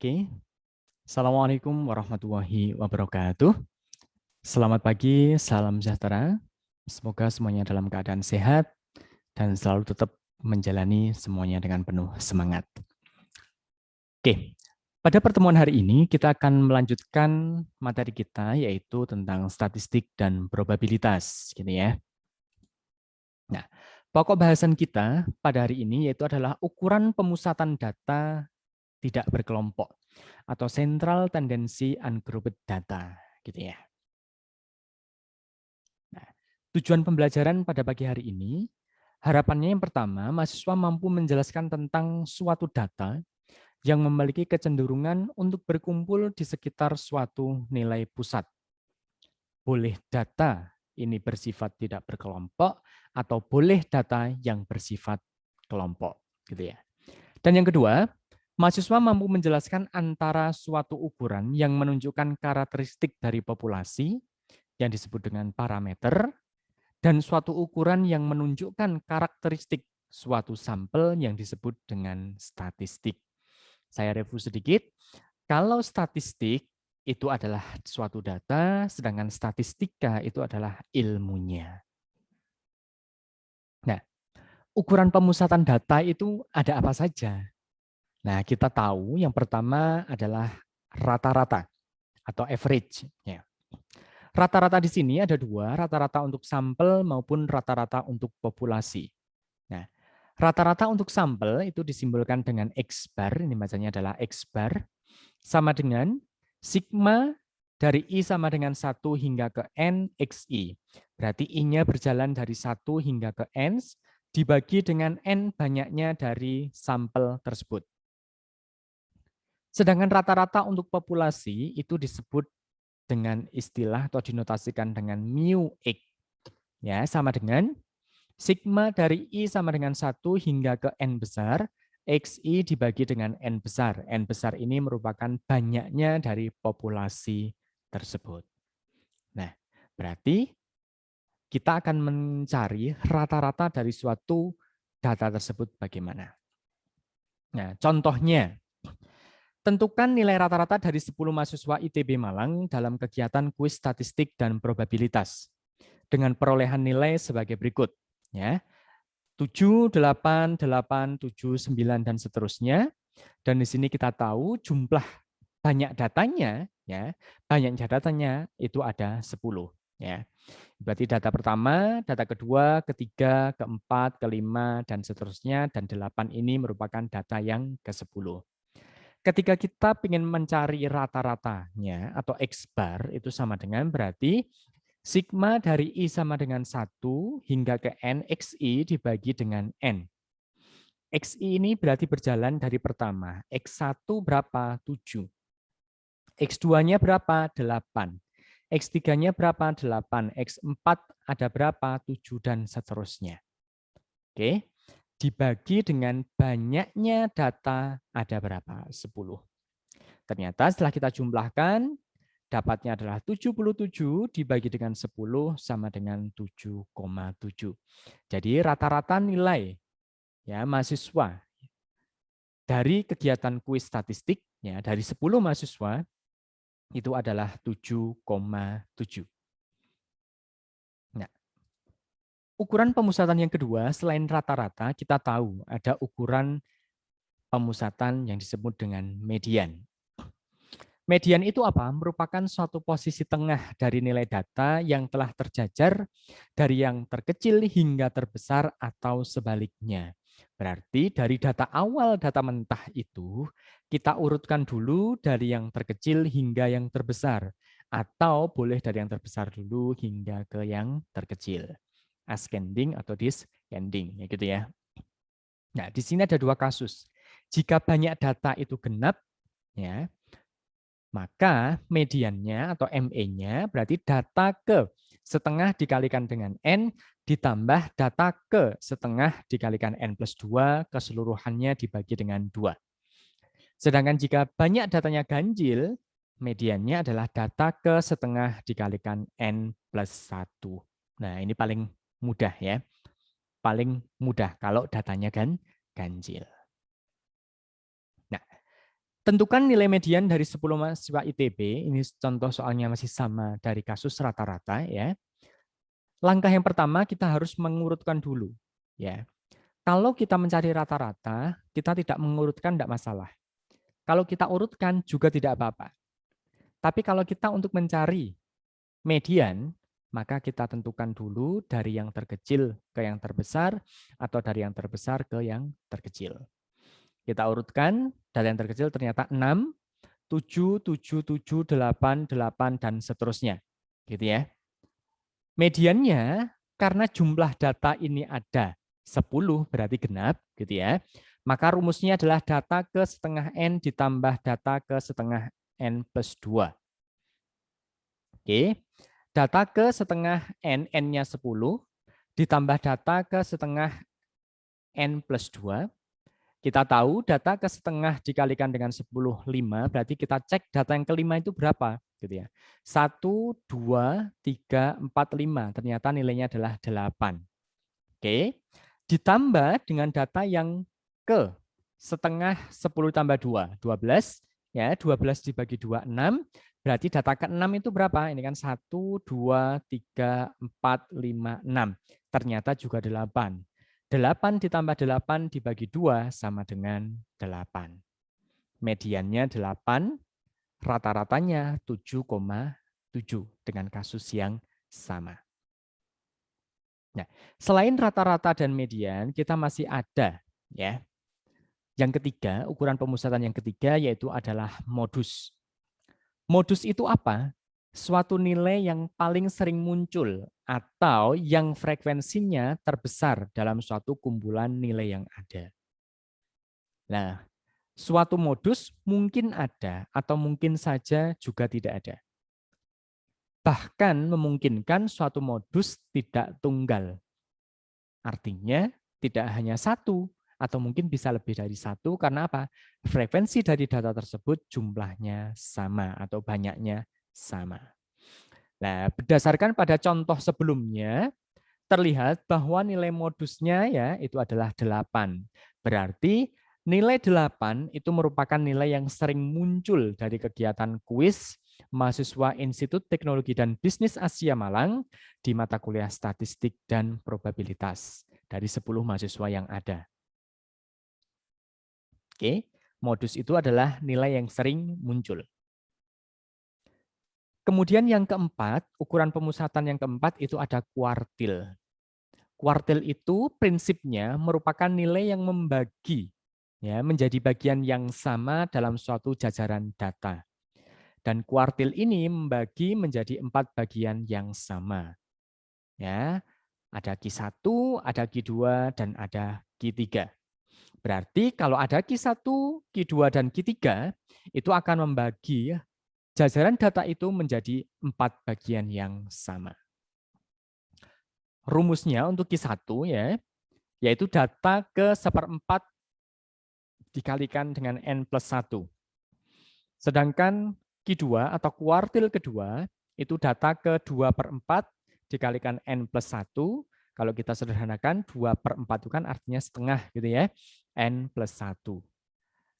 Oke, Assalamualaikum warahmatullahi wabarakatuh. Selamat pagi, salam sejahtera. Semoga semuanya dalam keadaan sehat dan selalu tetap menjalani semuanya dengan penuh semangat. Oke, pada pertemuan hari ini kita akan melanjutkan materi kita yaitu tentang statistik dan probabilitas, gitu ya. Nah, pokok bahasan kita pada hari ini yaitu adalah ukuran pemusatan data tidak berkelompok atau central tendency ungrouped data, gitu ya. Nah, tujuan pembelajaran pada pagi hari ini, harapannya yang pertama, mahasiswa mampu menjelaskan tentang suatu data yang memiliki kecenderungan untuk berkumpul di sekitar suatu nilai pusat. Boleh data ini bersifat tidak berkelompok atau boleh data yang bersifat kelompok, gitu ya. Dan yang kedua, mahasiswa mampu menjelaskan antara suatu ukuran yang menunjukkan karakteristik dari populasi yang disebut dengan parameter dan suatu ukuran yang menunjukkan karakteristik suatu sampel yang disebut dengan statistik. Saya review sedikit. Kalau statistik itu adalah suatu data, sedangkan statistika itu adalah ilmunya. Nah, ukuran pemusatan data itu ada apa saja? Nah, kita tahu yang pertama adalah rata-rata atau average. Ya. Rata-rata di sini ada dua, rata-rata untuk sampel maupun rata-rata untuk populasi. Nah, rata-rata untuk sampel itu disimbolkan dengan X bar, ini bacanya adalah X bar, sama dengan sigma dari I sama dengan 1 hingga ke N XI. Berarti I-nya berjalan dari 1 hingga ke N, dibagi dengan N banyaknya dari sampel tersebut. Sedangkan rata-rata untuk populasi itu disebut dengan istilah atau dinotasikan dengan mu X. Ya, sama dengan sigma dari I sama dengan 1 hingga ke N besar, XI dibagi dengan N besar. N besar ini merupakan banyaknya dari populasi tersebut. Nah, berarti kita akan mencari rata-rata dari suatu data tersebut bagaimana. Nah, contohnya, tentukan nilai rata-rata dari 10 mahasiswa ITB Malang dalam kegiatan kuis statistik dan probabilitas dengan perolehan nilai sebagai berikut. Ya, 7, 8, 8, 7, 9, dan seterusnya. Dan di sini kita tahu jumlah banyak datanya, ya, banyak datanya itu ada 10. Ya. Berarti data pertama, data kedua, ketiga, keempat, kelima, dan seterusnya, dan 8 ini merupakan data yang ke-10. Ketika kita ingin mencari rata-ratanya atau X bar itu sama dengan berarti sigma dari I sama dengan 1 hingga ke N XI dibagi dengan N. XI ini berarti berjalan dari pertama. X1 berapa? 7. X2-nya berapa? 8. X3-nya berapa? 8. X4 ada berapa? 7 dan seterusnya. Oke. Dibagi dengan banyaknya data ada berapa? 10. Ternyata setelah kita jumlahkan, dapatnya adalah 77 dibagi dengan 10 sama dengan 7,7. Jadi rata-rata nilai ya mahasiswa dari kegiatan kuis statistik ya dari 10 mahasiswa itu adalah 7,7. Nah, ukuran pemusatan yang kedua selain rata-rata kita tahu ada ukuran pemusatan yang disebut dengan median. Median itu apa? Merupakan suatu posisi tengah dari nilai data yang telah terjajar dari yang terkecil hingga terbesar atau sebaliknya. Berarti dari data awal data mentah itu kita urutkan dulu dari yang terkecil hingga yang terbesar atau boleh dari yang terbesar dulu hingga ke yang terkecil. Ascending atau descending ya gitu ya. Nah, di sini ada dua kasus. Jika banyak data itu genap ya, maka mediannya atau ME-nya berarti data ke setengah dikalikan dengan N ditambah data ke setengah dikalikan N plus 2 keseluruhannya dibagi dengan 2. Sedangkan jika banyak datanya ganjil, mediannya adalah data ke setengah dikalikan N plus 1. Nah, ini paling mudah ya. Paling mudah kalau datanya ganjil. Nah, Tentukan nilai median dari 10 mahasiswa ITB. Ini contoh soalnya masih sama dari kasus rata-rata ya. Langkah yang pertama kita harus mengurutkan dulu ya. Kalau kita mencari rata-rata, kita tidak mengurutkan tidak masalah. Kalau kita urutkan juga tidak apa-apa. Tapi kalau kita untuk mencari median, maka kita tentukan dulu dari yang terkecil ke yang terbesar atau dari yang terbesar ke yang terkecil. Kita urutkan dari yang terkecil ternyata 6, 7, 7, 7, 8, 8, dan seterusnya. Gitu ya. Mediannya karena jumlah data ini ada 10 berarti genap gitu ya. Maka rumusnya adalah data ke setengah N ditambah data ke setengah N plus 2. Oke. Data ke setengah N, N-nya 10, ditambah data ke setengah N plus 2. Kita tahu data ke setengah dikalikan dengan 10, 5, berarti kita cek data yang kelima itu berapa. Gitu ya. 1, 2, 3, 4, 5. Ternyata nilainya adalah 8. Oke. Ditambah dengan data yang ke setengah 10 tambah 2, 12. Ya, 12 dibagi 2, 6. Berarti data ke-6 itu berapa? Ini kan 1, 2, 3, 4, 5, 6. Ternyata juga 8. 8 ditambah 8 dibagi 2 sama dengan 8. Mediannya 8, rata-ratanya 7,7 dengan kasus yang sama. Nah, selain rata-rata dan median, kita masih ada ya. Yang ketiga, ukuran pemusatan yang ketiga yaitu adalah modus. Modus itu apa? Suatu nilai yang paling sering muncul atau yang frekuensinya terbesar dalam suatu kumpulan nilai yang ada. Nah, suatu modus mungkin ada atau mungkin saja juga tidak ada. Bahkan memungkinkan suatu modus tidak tunggal. Artinya tidak hanya satu atau mungkin bisa lebih dari satu karena apa? Frekuensi dari data tersebut jumlahnya sama atau banyaknya sama. Nah, berdasarkan pada contoh sebelumnya, terlihat bahwa nilai modusnya ya itu adalah 8. Berarti nilai 8 itu merupakan nilai yang sering muncul dari kegiatan kuis mahasiswa Institut Teknologi dan Bisnis Asia Malang di mata kuliah statistik dan probabilitas dari 10 mahasiswa yang ada. Oke, modus itu adalah nilai yang sering muncul. Kemudian yang keempat, ukuran pemusatan yang keempat itu ada kuartil. Kuartil itu prinsipnya merupakan nilai yang membagi ya menjadi bagian yang sama dalam suatu jajaran data. Dan kuartil ini membagi menjadi 4 bagian yang sama. Ya, ada Q1, ada Q2 dan ada Q3. Berarti kalau ada Q1, Q2 dan Q3 itu akan membagi jajaran data itu menjadi 4 bagian yang sama. Rumusnya untuk Q1 ya, yaitu data ke 1/4 dikalikan dengan N plus 1. Sedangkan Q2 atau kuartil kedua itu data ke 2/4 dikalikan N plus 1. Kalau kita sederhanakan 2/4 itu kan artinya setengah gitu ya, N plus 1.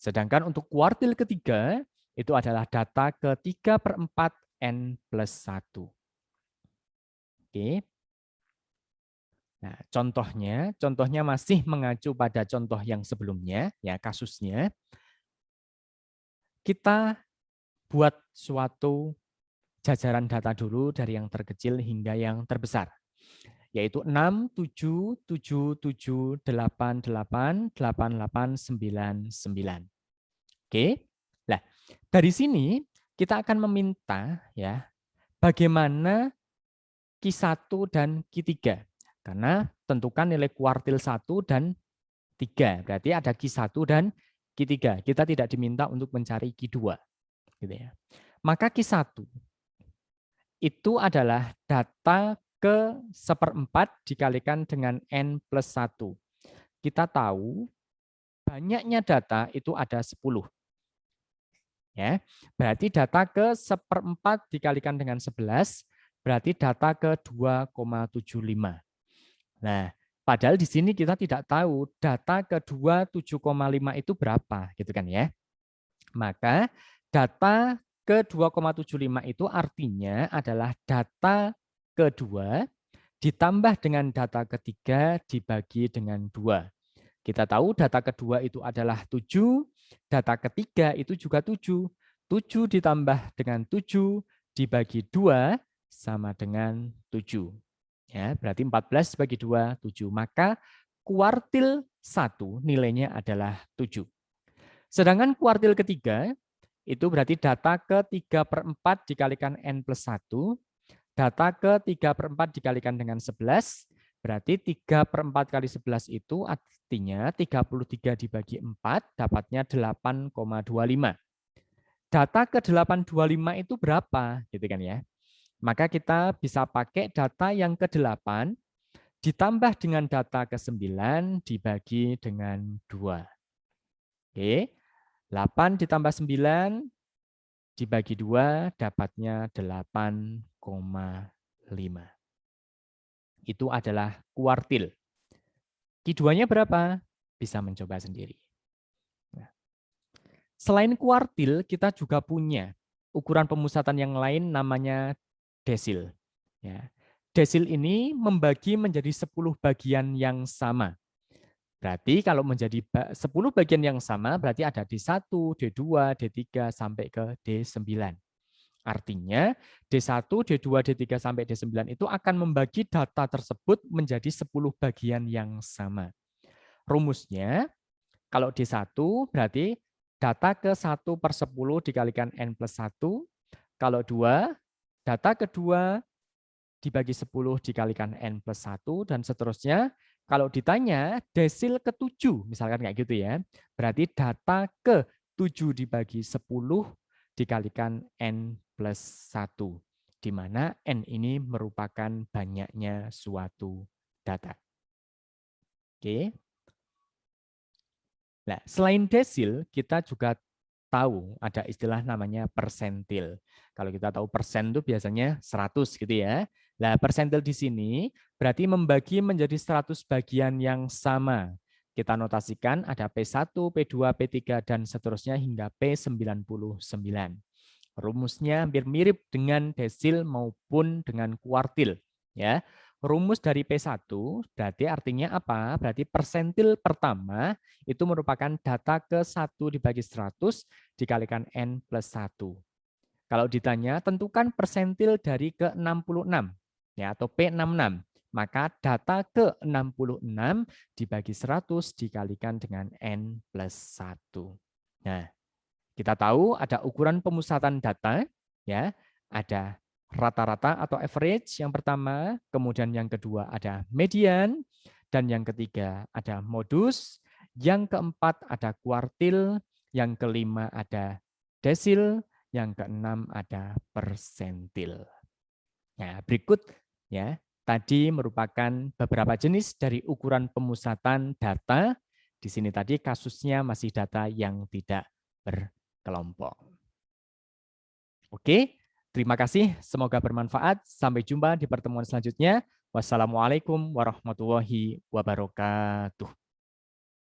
Sedangkan untuk kuartil ketiga itu adalah data ke 3/4 N plus 1. Oke. Nah, contohnya masih mengacu pada contoh yang sebelumnya, ya kasusnya. Kita buat suatu jajaran data dulu dari yang terkecil hingga yang terbesar, yaitu 6, 7, 7, 7, 8, 8, 8, 8, 9, 9. Oke, nah dari sini kita akan meminta ya bagaimana Q1 dan Q3. Karena tentukan nilai kuartil 1 dan 3. Berarti ada Q1 dan Q3. Kita tidak diminta untuk mencari Q2. Gitu ya. Maka Q1 itu adalah data ke 1/4 dikalikan dengan N plus 1. Kita tahu banyaknya data itu ada 10. Ya, berarti data ke 1/4 dikalikan dengan 11, berarti data ke 2,75. Nah, padahal di sini kita tidak tahu data kedua 7,5 itu berapa, gitu kan ya. Maka data ke 2,75 itu artinya adalah data kedua ditambah dengan data ketiga dibagi dengan 2. Kita tahu data kedua itu adalah 7, data ketiga itu juga 7. 7 ditambah dengan 7 dibagi 2 sama dengan 7. Ya, berarti 14 bagi 2, 7. Maka kuartil 1 nilainya adalah 7. Sedangkan kuartil ketiga, itu berarti data ke 3/4 dikalikan N plus 1, data ke 3/4 dikalikan dengan 11, berarti 3/4 kali 11 itu artinya 33 dibagi 4, dapatnya 8,25. Data ke 825 itu berapa? Gitu kan ya. Maka kita bisa pakai data yang ke-8 ditambah dengan data ke-9 dibagi dengan 2. Oke, 8 ditambah 9 dibagi 2 dapatnya 8,5. Itu adalah kuartil. Q2-nya berapa? Bisa mencoba sendiri. Nah, selain kuartil, kita juga punya ukuran pemusatan yang lain namanya desil. Ya. Desil ini membagi menjadi 10 bagian yang sama. Berarti kalau menjadi 10 bagian yang sama, berarti ada D1, D2, D3, sampai ke D9. Artinya D1, D2, D3, sampai D9 itu akan membagi data tersebut menjadi 10 bagian yang sama. Rumusnya, kalau D1 berarti data ke 1/10 dikalikan N plus 1. Kalau 2, data kedua dibagi 10 dikalikan N plus 1, dan seterusnya. Kalau ditanya desil ke-7, misalkan kayak gitu ya, berarti data ke-7 dibagi 10 dikalikan N plus 1, di mana N ini merupakan banyaknya suatu data. Oke. Nah, selain desil, kita juga tahu ada istilah namanya persentil. Kalau kita tahu persen itu biasanya 100 gitu ya. Nah, persentil di sini berarti membagi menjadi 100 bagian yang sama. Kita notasikan ada P1, P2, P3, dan seterusnya hingga P99. Rumusnya hampir mirip dengan desil maupun dengan kuartil. Ya. Rumus dari P1 berarti artinya apa? Berarti persentil pertama itu merupakan data ke 1 dibagi 100 dikalikan N plus 1. Kalau ditanya, tentukan persentil dari ke-66 ya, atau P66. Maka data ke-66 dibagi 100 dikalikan dengan N plus 1. Nah, kita tahu ada ukuran pemusatan data, ya, ada rata-rata atau average yang pertama, kemudian yang kedua ada median, dan yang ketiga ada modus, yang keempat ada kuartil, yang kelima ada desil, yang keenam ada persentil. Nah, berikut ya, tadi merupakan beberapa jenis dari ukuran pemusatan data. Di sini tadi kasusnya masih data yang tidak berkelompok. Oke, terima kasih. Semoga bermanfaat. Sampai jumpa di pertemuan selanjutnya. Wassalamualaikum warahmatullahi wabarakatuh.